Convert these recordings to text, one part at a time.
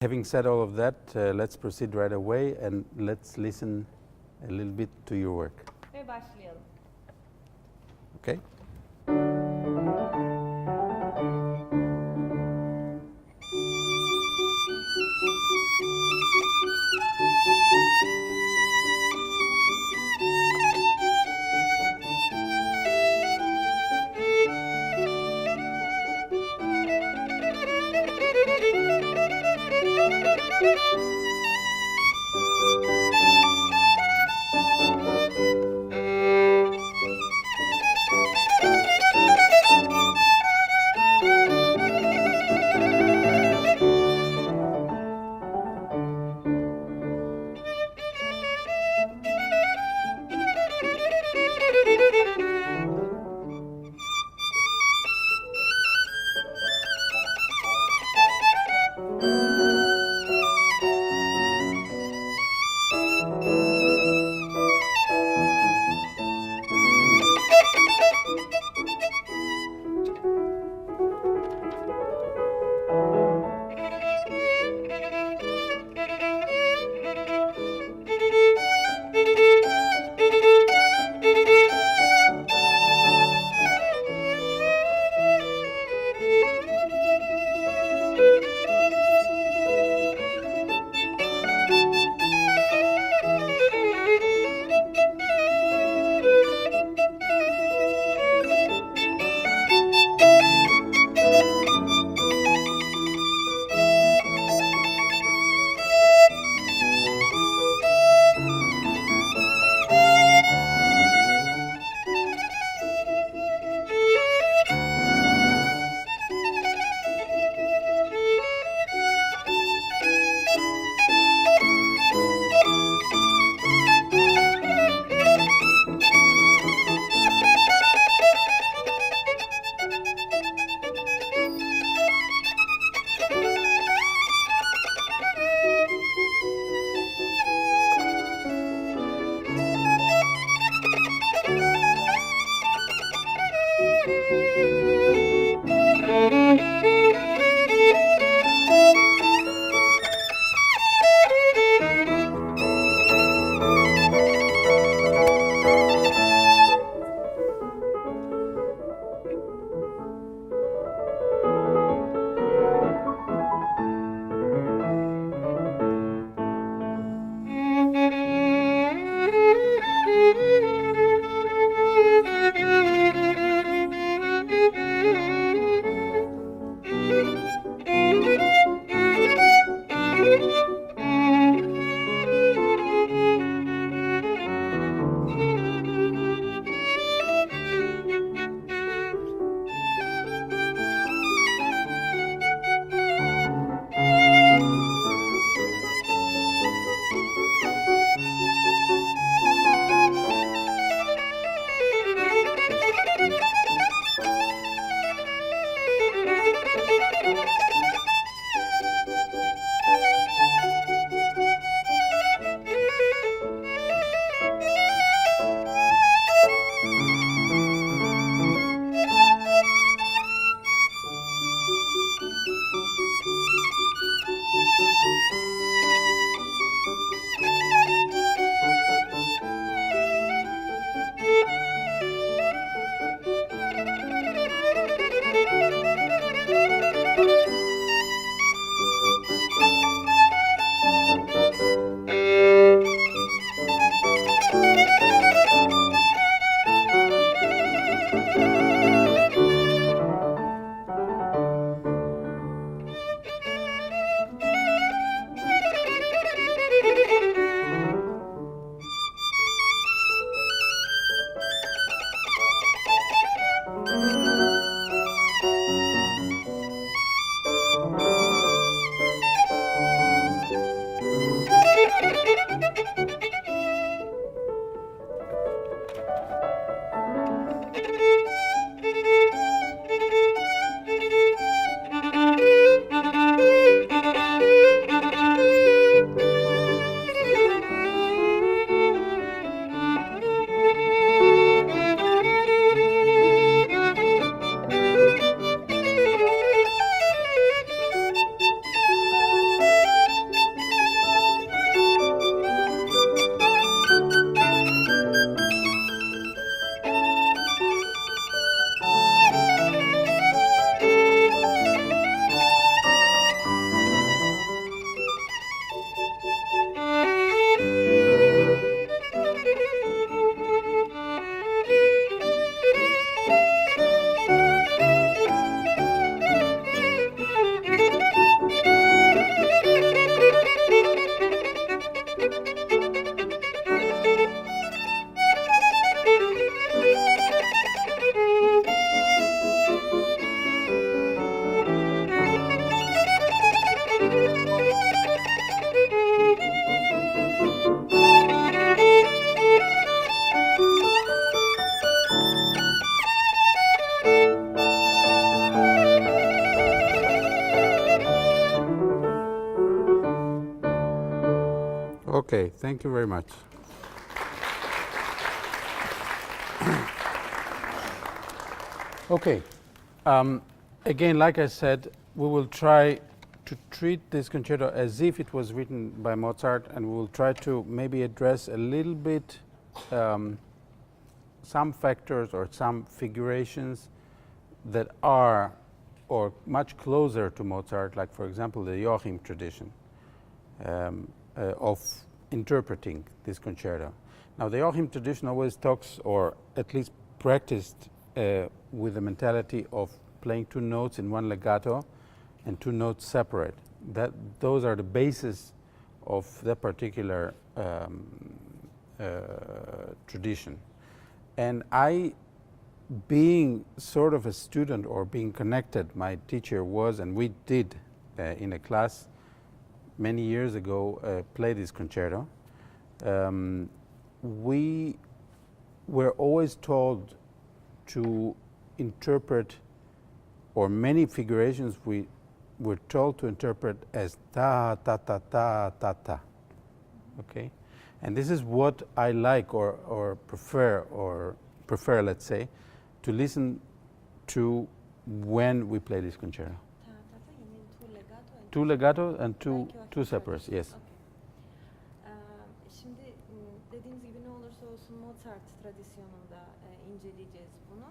Having said all of that, let's proceed right away and let's listen a little bit to your work. Ve başlayalım. Okay? Okay, thank you very much. Okay, again, like I said, we will try to treat this concerto as if it was written by Mozart, and we will try to maybe address a little bit some factors or some figurations that are or much closer to Mozart, like for example the Joachim tradition of interpreting this concerto. Now the Joachim tradition always talks, or at least practiced, with the mentality of playing two notes in one legato and two notes separate. Those are the basis of that particular tradition. And I, being sort of a student or being connected, my teacher was, and we did in a class many years ago play this concerto. We were always told to interpret, or many figurations we were told to interpret as ta ta ta ta ta ta. Okay, and this is what I like or prefer, let's say, to listen to when we play this concerto. Two legato and two separates. Yes. Şimdi dediğiniz gibi ne olursa olsun Mozart tradisyonunda inceleyeceğiz bunu.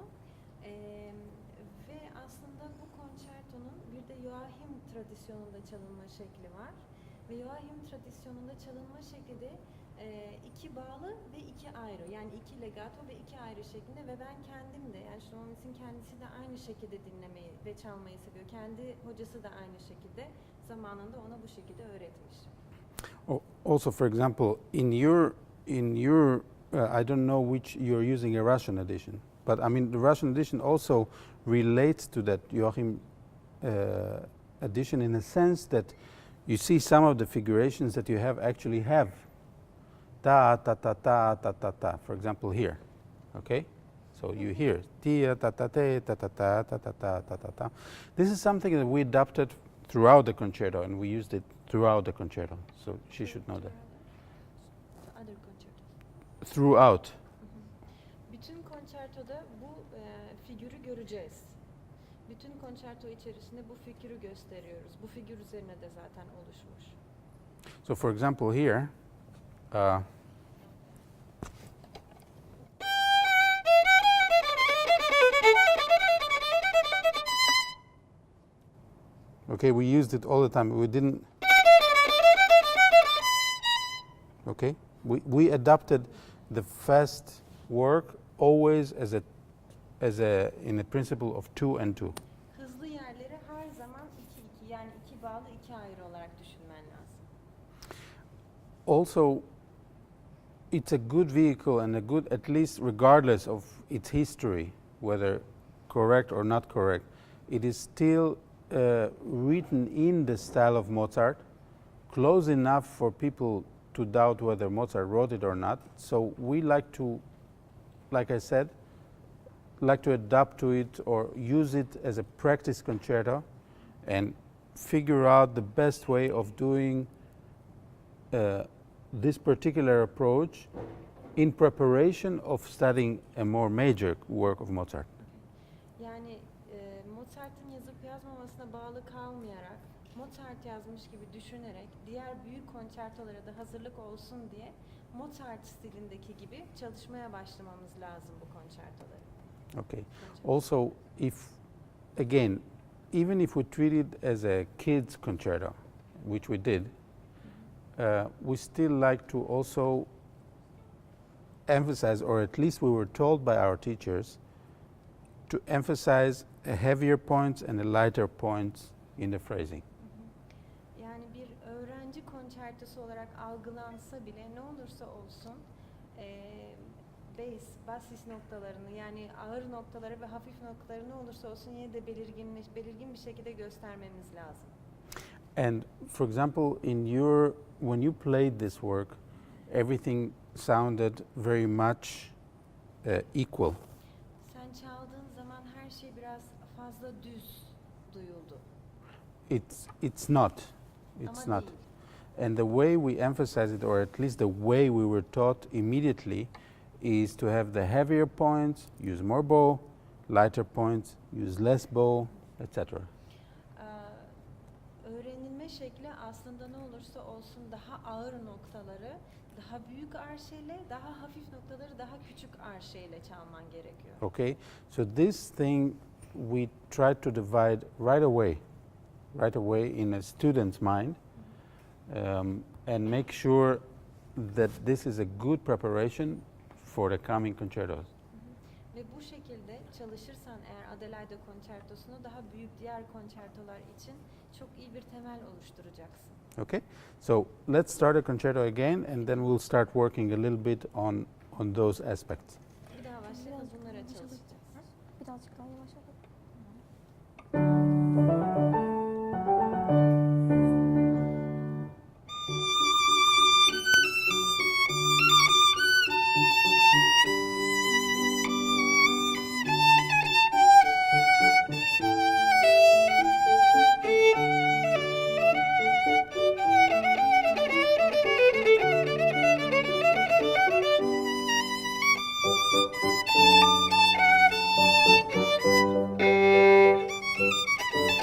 Ve aslında bu konçertonun bir de Joachim tradisyonunda çalınma şekli var. Ve Joachim tradisyonunda çalınma şekli de iki bağlı ve iki ayrı. Yani iki legato ve iki ayrı şeklinde ve ben kendim de, yani Stromatis'in kendisi de aynı şekilde dinlemeyi ve çalmayı seviyor. Kendi hocası da aynı şekilde zamanında ona bu şekilde öğretmiş. Also, for example, in your I don't know which you're using a Russian edition, but I mean the Russian edition also relates to that Joachim edition in a sense that you see some of the figurations that you actually have ta ta ta ta ta ta ta. For example, here, okay. So you hear tia ta ta ta ta ta ta ta ta ta ta ta ta. This is something that we adapted throughout the concerto, and we used it throughout the concerto. So she should know that. Other concertos. Throughout. Bütün konçertoda bu figürü göreceğiz. Bütün konçerto içerisinde bu figürü gösteriyoruz. Bu figür üzerine de zaten oluşmuş. So for example here, okay, we used it all the time. We didn't. Okay, we adapted the fast work always as a in a principle of 2 and 2. Hızlı yerleri her zaman 2-2, yani iki bağlı iki ayrı olarak düşünmen lazım. Also, it's a good vehicle and a good, at least regardless of its history, whether correct or not correct, it is still written in the style of Mozart, close enough for people to doubt whether Mozart wrote it or not. So we like to, like I said, like to adapt to it or use it as a practice concerto and figure out the best way of doing this particular approach in preparation of studying a more major work of Mozart. Yani Mozart'ın yazıp yazmamasına bağlı kalmayarak, Mozart yazmış gibi düşünerek, diğer büyük konçertolara da hazırlık olsun diye Mozart stilindeki gibi çalışmaya başlamamız lazım bu konçertoları. Okay. Also, if, again, even if we treat it as a kids concerto, which we did, we still like to also emphasize, or at least we were told by our teachers, to emphasize a heavier points and a lighter points in the phrasing. Yani bir öğrenci konçertosu olarak algılansa bile ne olursa olsun basis noktalarını, yani ağır noktaları ve hafif noktaları ne olursa olsun yine de belirgin bir şekilde göstermemiz lazım. And for example, when you played this work, everything sounded very much equal. Sen çaldığın zaman her şey biraz fazla düz duyuldu. It's not. It's Ama not. değil. And the way we emphasize it, or at least the way we were taught immediately, is to have the heavier points, use more bow, lighter points, use less bow, etc. Öğrenilme şekli aslında ne olursa olsun daha ağır noktaları daha büyük arşeyle, daha hafif noktaları daha küçük arşeyle çalman gerekiyor. Okay, so this thing we try to divide right away in a student's mind, and make sure that this is a good preparation for the coming concertos. Ve bu şekilde çalışırsan eğer Adelaide konçertosunu daha büyük diğer konçertolar için çok iyi bir temel oluşturacaksın. Okay, so let's start a concerto again, and then we'll start working a little bit on those aspects. Bir daha başlayalım, bunlara çalışacağız. Birazcık daha yavaş yapalım.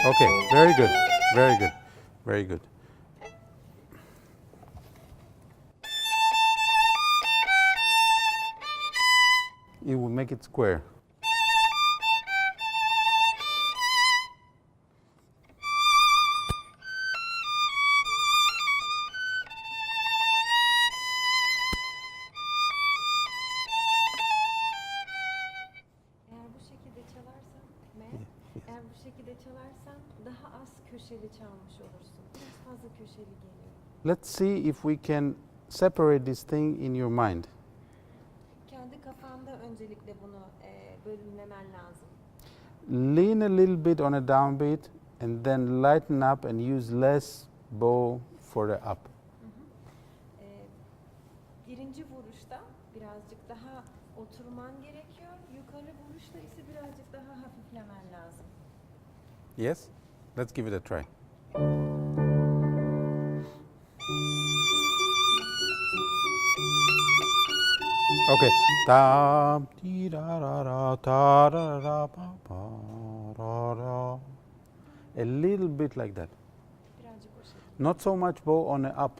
Okay, very good, very good, very good. You will make it square. Eğer bu şekilde çalarsan, eğer bu şekilde çalarsan daha az köşeli çalmış olursun. Biraz fazla köşeli geliyor. Let's see if we can separate this thing in your mind. Kendi kafanda öncelikle bunu bölümlemen lazım. Lean a little bit on a downbeat, and then lighten up and use less bow for the up. Birinci vuruşta birazcık daha oturman gerekiyor. Yukarı vuruşta ise birazcık daha hafiflemen lazım. Yes? Let's give it a try. Okay. Ta ti da ra ra ta ra ra pa pa ra ra. A little bit like that. Birazcık o şekilde. Not so much bow on the up.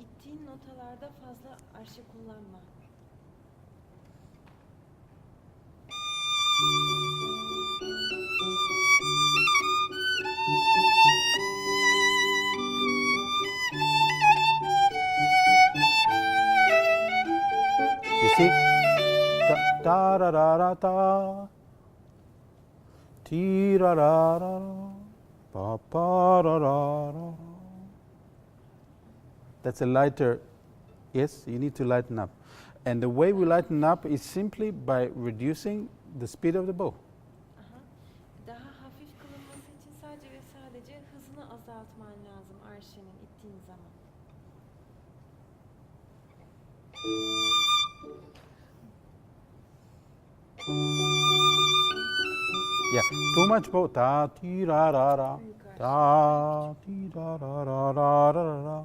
İttiğin notalarda fazla arşe kullanma. You see? Ta da ra ra ra ta. Ti ra ra ra ra. Pa pa ra ra ra. That's a lighter. Yes, you need to lighten up. And the way we lighten up is simply by reducing the speed of the bow. Aha. Daha hafif kılınması için sadece ve sadece hızını azaltman lazım arşenin ittiğin zaman. Yeah, too much bow. Ta ti ra ra ra. Büyük arşe. Ta ti ra ra ra ra ra ra.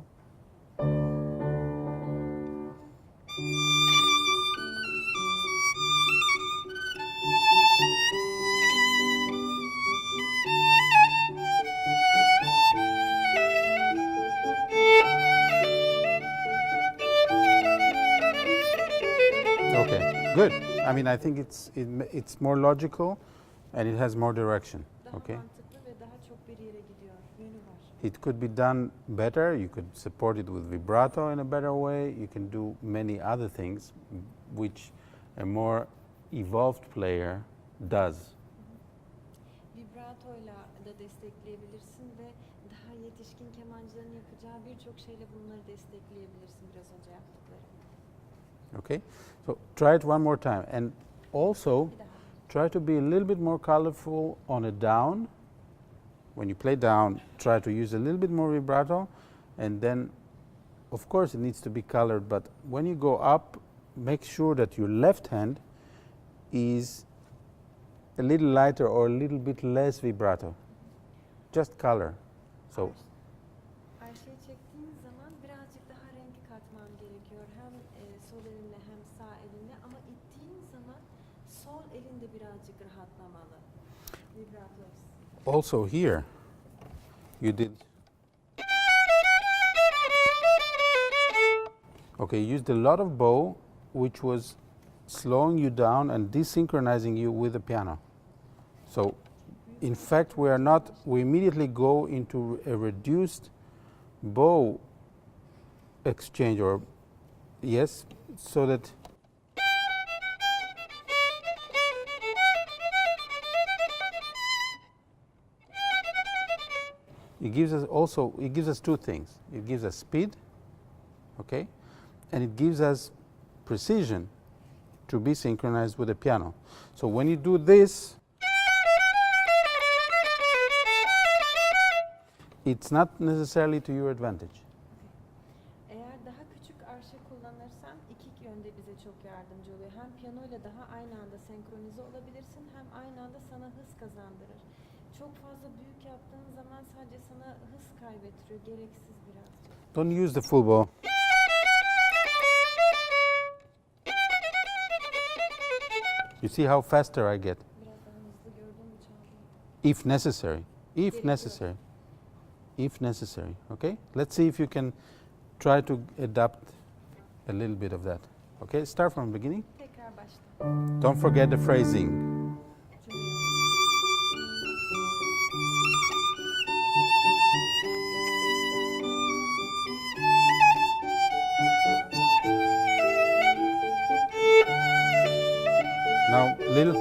Okay, good. I mean, I think it's more logical, and it has more direction. Daha Okay. mantıklı ve daha çok bir yere gidiyor. Yönü var. It could be done better. You could support it with vibrato in a better way. You can do many other things which a more evolved player does. Vibratoyla da destekleyebilirsin ve daha yetişkin kemancıların yapacağı birçok şeyle bunları destekleyebilirsin biraz önce yaptıkları. Okay? So try it one more time. And also, Bir daha. try to be a little bit more colorful on a down. When you play down, try to use a little bit more vibrato. And then, of course, it needs to be colored. But when you go up, make sure that your left hand is a little lighter or a little bit less vibrato. Just color. So, Arşeyi çektiğin zaman birazcık daha renk katman gerekiyor. Hem sol elinle hem sağ elinle ama ittiğin zaman sol elin de birazcık rahatlamalı. Vibrato açısından. Also here, you did. Okay, you used a lot of bow, which was slowing you down and desynchronizing you with the piano. So, in fact, we immediately go into a reduced bow exchange, or yes, so that it gives us two things. It gives us speed, okay, and it gives us precision to be synchronized with the piano. So when you do this, it's not necessarily to your advantage. Eğer daha küçük arşe kullanırsan iki yönde bize çok yardımcı oluyor. Hem piyanoyla daha aynı anda senkronize olabilirsin hem aynı anda sana hız kazandırır. Çok fazla büyük yaptığın zaman sadece sana hız kaybettiriyor, gereksiz birazcık. Don't use the full bow. You see how faster I get? Biraz daha hızlı gördüğün mü çaldığını? If necessary. If Gerekiyor. necessary. If necessary. Okay? Let's see if you can try to adapt a little bit of that. Okay? Start from the beginning. Tekrar başla. Don't forget the phrasing. Now, little.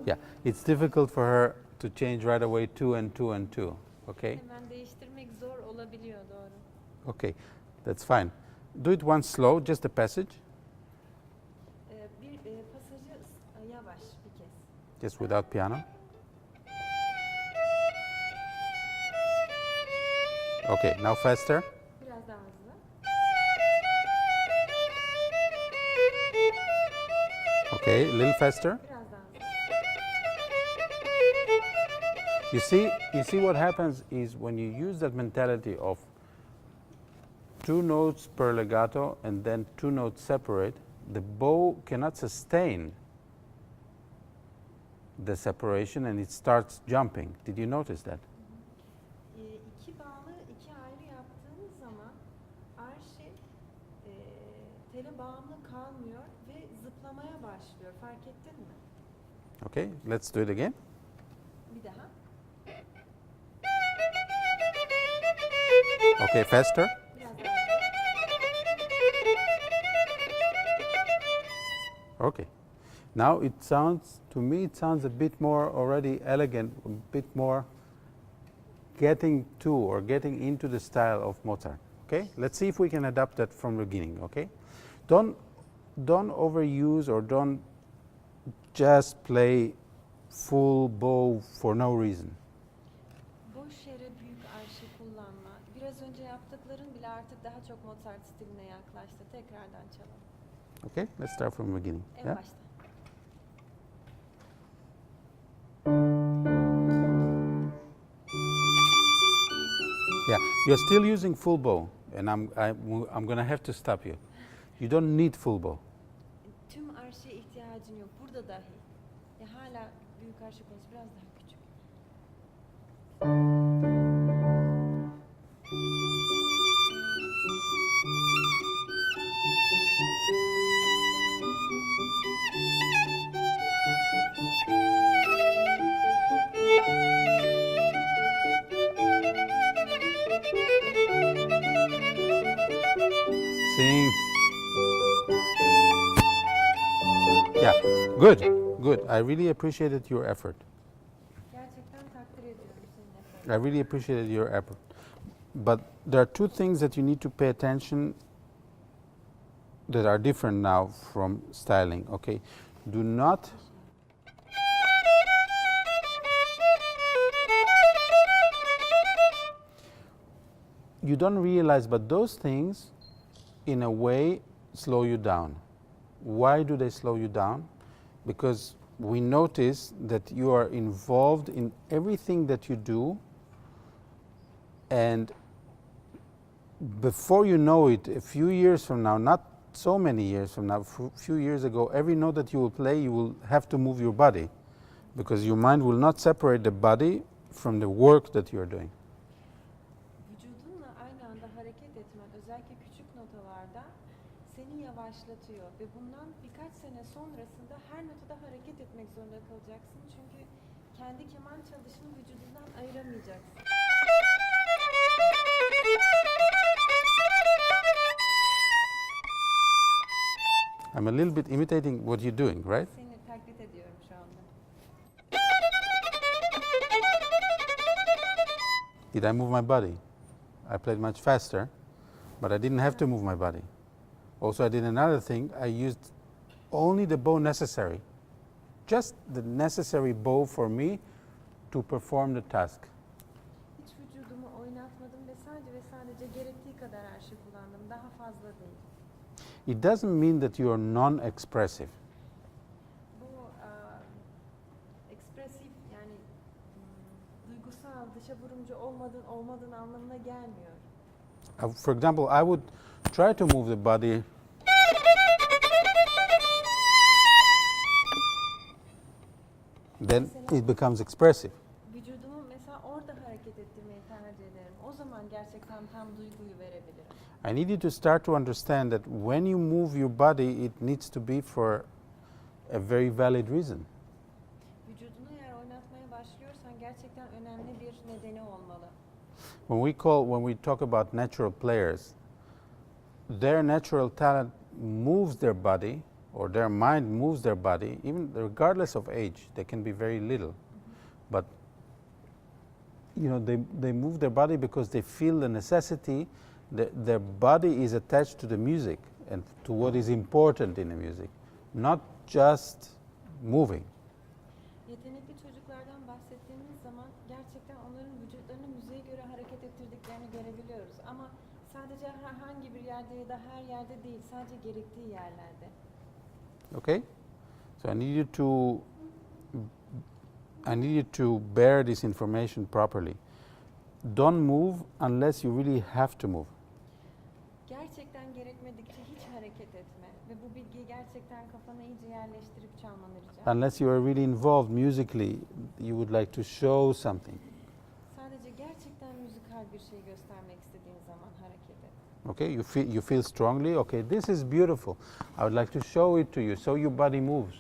Yeah, it's difficult for her to change right away 2 and 2 and 2. Okay? Hemen değiştirmek zor olabiliyor, doğru. Okay, that's fine. Do it once slow, just a passage, Bir pasajı yavaş bir kez. just without piano. Okay, now faster. Biraz daha hızlı. Okay, a little faster. Biraz daha hızlı. You see what happens is when you use that mentality of 2 notes per legato and then 2 notes separate, the bow cannot sustain the separation and it starts jumping. Did you notice that? İki bağlı, iki ayrı yaptığın zaman arşe tele bağımlı kalmıyor ve zıplamaya başlıyor. Fark ettin mi? Okay, let's do it again. Bir daha. Okay, faster. Biraz daha hızlı. Okay. Now to me it sounds a bit more already elegant, a bit more getting to or getting into the style of Mozart. Okay? Let's see if we can adapt that from the beginning, okay? Don't overuse or don't just play full bow for no reason. Boş yere büyük arşe kullanma. Biraz önce yaptıkların bile artık daha çok Mozart stiline yaklaştı. Tekrardan çalalım. Okay? Let's start from the beginning. En Yeah? başta. Yeah. You're still using full bow and I'm going to have to stop you. You don't need full bow. Tüm arşeye ihtiyacın yok. Burada dahi. Hala büyük arşe konusu biraz daha küçük. Sing. Yeah, good, good. I really appreciated your effort. Gerçekten takdir ediyorum senin I really appreciated your effort. But there are two things that you need to pay attention that are different now from styling, okay? Do not you don't realize, but those things in a way slow you down. Why do they slow you down? Because we notice that you are involved in everything that you do And before you know it, a few years from now, not so many years from now, a few years ago, every note that you will play, you will have to move your body because your mind will not separate the body from the work that you are doing. Vücudunla aynı anda hareket etmen özellikle küçük notalarda seni yavaşlatıyor ve bundan birkaç sene sonrasında her notada hareket etmek zorunda kalacaksın çünkü kendi keman çalışını vücudundan ayıramayacaksın. I'm a little bit imitating what you're doing, right? Seni taklit ediyorum şu anda. Did I move my body? I played much faster, but I didn't have to move my body. Also, I did another thing. I used only the bow necessary, just the necessary bow for me to perform the task. Hiç vücudumu oynatmadım ve sadece gerektiği kadar her şeyi kullandım. Daha fazla değil. It doesn't mean that you are non-expressive. Bu ekspresif yani duygusal, dışa vurumcu olmadığın anlamına gelmiyor. For example, I would try to move the body then it becomes expressive. Vücudumu mesela orada hareket ettirmeyi tercih ederim. O zaman gerçekten tam duyguyu verebilirim. I need you to start to understand that when you move your body, it needs to be for a very valid reason. Vücudunu eğer oynatmaya başlıyorsan gerçekten önemli bir nedeni olmalı. When we talk about natural players, their natural talent moves their body, or their mind moves their body, even regardless of age. They can be very little, but they move their body because they feel the necessity. Their body is attached to the music and to what is important in the music, not just moving. Yetenekli çocuklardan bahsettiğimiz zaman gerçekten onların vücutlarını müziğe göre hareket ettirdiklerini görebiliyoruz. Ama sadece herhangi bir yerde ya da her yerde değil, sadece gerektiği yerlerde. Okay, so I need you to bear this information properly. Don't move unless you really have to move. Gerçekten gerekmedikçe hiç hareket etme ve bu bilgiyi gerçekten kafana iyice yerleştirip çalmanı rica ederim. Unless you are really involved musically, you would like to show something. Sadece gerçekten müzikal bir şey göstermek istediğin zaman hareket et. Okay, you feel strongly. Okay, this is beautiful. I would like to show it to you. So your body moves.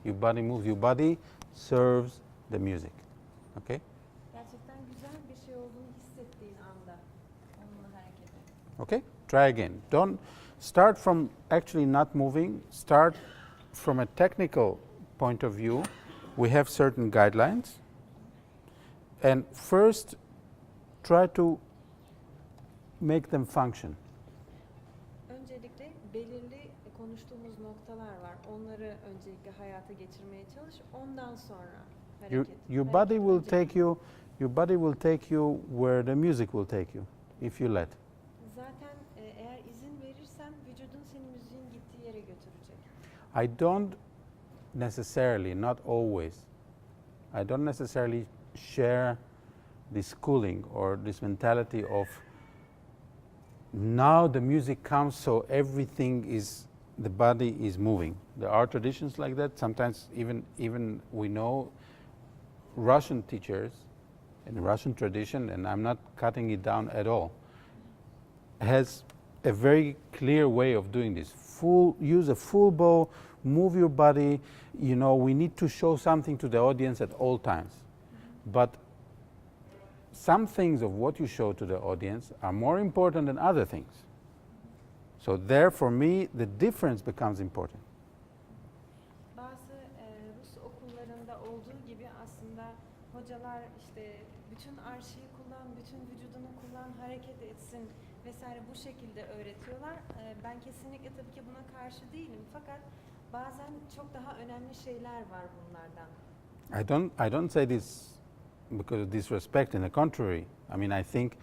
Your body moves. Your body serves the music. Okay. Gerçekten güzel bir şey olduğunu hissettiğin anda onunla hareket et. Okay. Try again. Don't start from actually not moving. Start from a technical point of view. We have certain guidelines, and first try to make them function. Öncelikle belirli konuştuğumuz noktalar var. Onları öncelikle hayata geçirmeye çalış. Ondan sonra hareket. Your body will take you. Your body will take you where the music will take you, if you let. Zaten eğer izin verirsen vücudun seni müziğin gittiği yere götürecek. I don't necessarily, not always, I don't necessarily share this schooling or this mentality of now the music comes so everything is, the body is moving. There are traditions like that. Sometimes even we know Russian teachers in the Russian tradition, and I'm not cutting it down at all, has a very clear way of doing this. Use a full bow, move your body. We need to show something to the audience at all times. But some things of what you show to the audience are more important than other things. So there, for me, the difference becomes important. Bazı Rus okullarında olduğu gibi aslında hocalar işte bütün arşiyi kullan, bütün vücudunu kullan, hareket etsin vesaire bu şekilde öğretiyorlar. Ben kesinlikle tabii ki buna karşı değilim. Fakat bazen çok daha önemli şeyler var bunlardan. I don't say this because of disrespect. In the contrary, I mean, I think,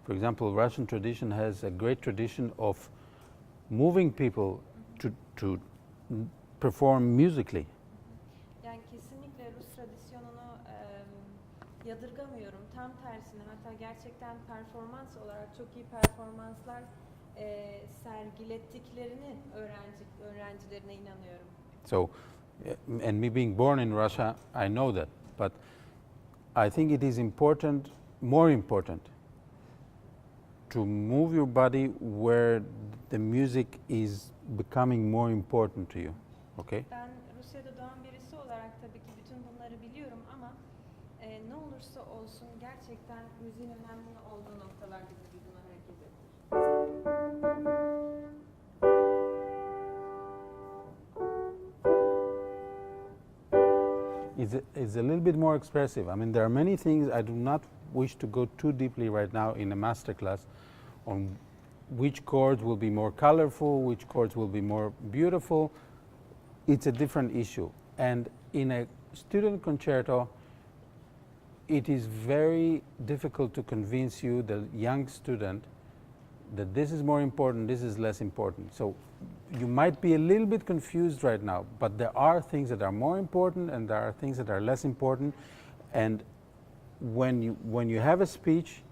for example, Russian tradition has a great tradition of moving people to perform musically. Yani kesinlikle Rus tradisyonunu yadırgamıyorum. Tam tersine, hatta gerçekten performans olarak çok iyi performanslar sergilettiklerini öğrencilerine inanıyorum. So, and me being born in Russia, I know that. But I think it is important, more important, to move your body where the music is becoming more important to you. Okay? Ben Rusya'da doğan birisi olarak tabii ki bütün bunları biliyorum ama ne olursa olsun gerçekten müziğin önemli olduğu noktalarda vücuduna hareket ettir. It's a little bit more expressive. I mean, there are many things. I do not wish to go too deeply right now in a masterclass on which chords will be more colorful, which chords will be more beautiful. It's a different issue. And in a student concerto, it is very difficult to convince you, the young student, that this is more important, this is less important. So you might be a little bit confused right now, but there are things that are more important and there are things that are less important. And when you have a speech,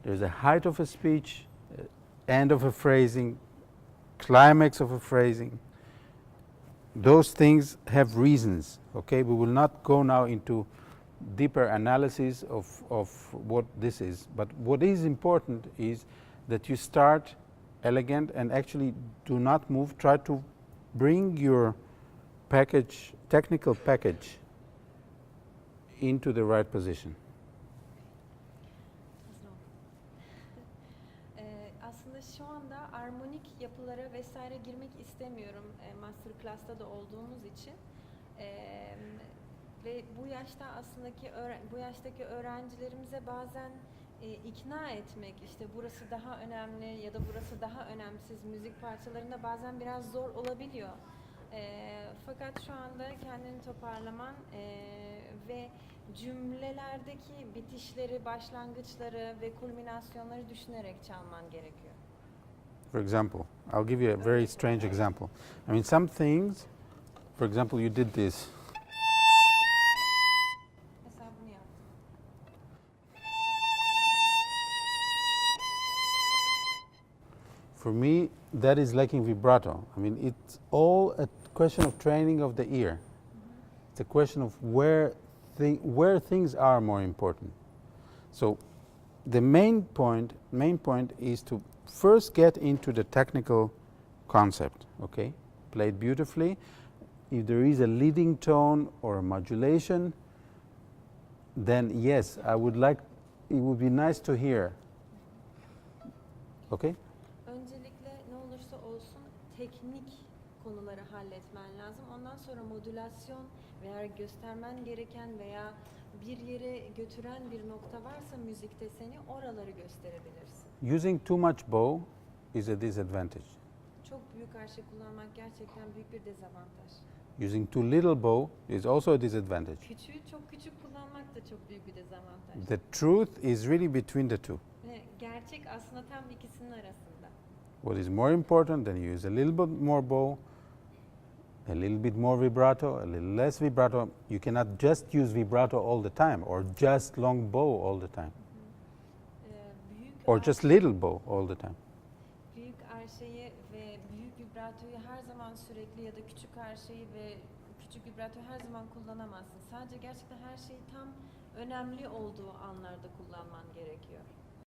there's a height of a speech, end of a phrasing, climax of a phrasing. Those things have reasons, okay? We will not go now into deeper analysis of what this is, but what is important is that you start elegant and actually do not move. Try to bring your package, technical package, into the right position. Aslında şu anda armonik yapılara vesaire girmek istemiyorum masterclass'ta da olduğumuz için. Ve bu yaştaki öğrencilerimize bazen ikna etmek, işte burası daha önemli ya da burası daha önemsiz müzik parçalarında bazen biraz zor olabiliyor. Fakat şu anda kendini toparlaman ve cümlelerdeki bitişleri, başlangıçları ve kulminasyonları düşünerek çalman gerekiyor. For example, I'll give you a very strange example. I mean, some things, for example, you did this. Mesela bunu yaptım. For me, that is lacking vibrato. I mean, it's all a question of training of the ear. It's a question of where things are more important. So, the main point is to first get into the technical concept. Okay, play it beautifully. If there is a leading tone or a modulation, then yes, I would like. It would be nice to hear. Okay. Öncelikle ne olursa olsun teknik konuları halletmen lazım. Ondan sonra modülasyon veya göstermen gereken veya bir yere götüren bir nokta varsa müzikte seni oraları gösterebilirsin. Using too much bow is a disadvantage. Çok büyük arşe kullanmak gerçekten büyük bir dezavantaj. Using too little bow is also a disadvantage. Küçüğü çok küçük kullanmak da çok büyük bir dezavantaj. The truth is really between the two. Ve gerçek aslında tam ikisinin arasında. What is more important, then you use a little bit more bow, a little bit more vibrato, a little less vibrato. You cannot just use vibrato all the time or just long bow all the time. Or just little bow all the time. Büyük arşeyi ve büyük vibratoyu her zaman sürekli ya da küçük arşeyi ve küçük vibratoyu her zaman kullanamazsın. Sadece gerçekten her şeyi tam önemli olduğu anlarda kullanman gerekiyor.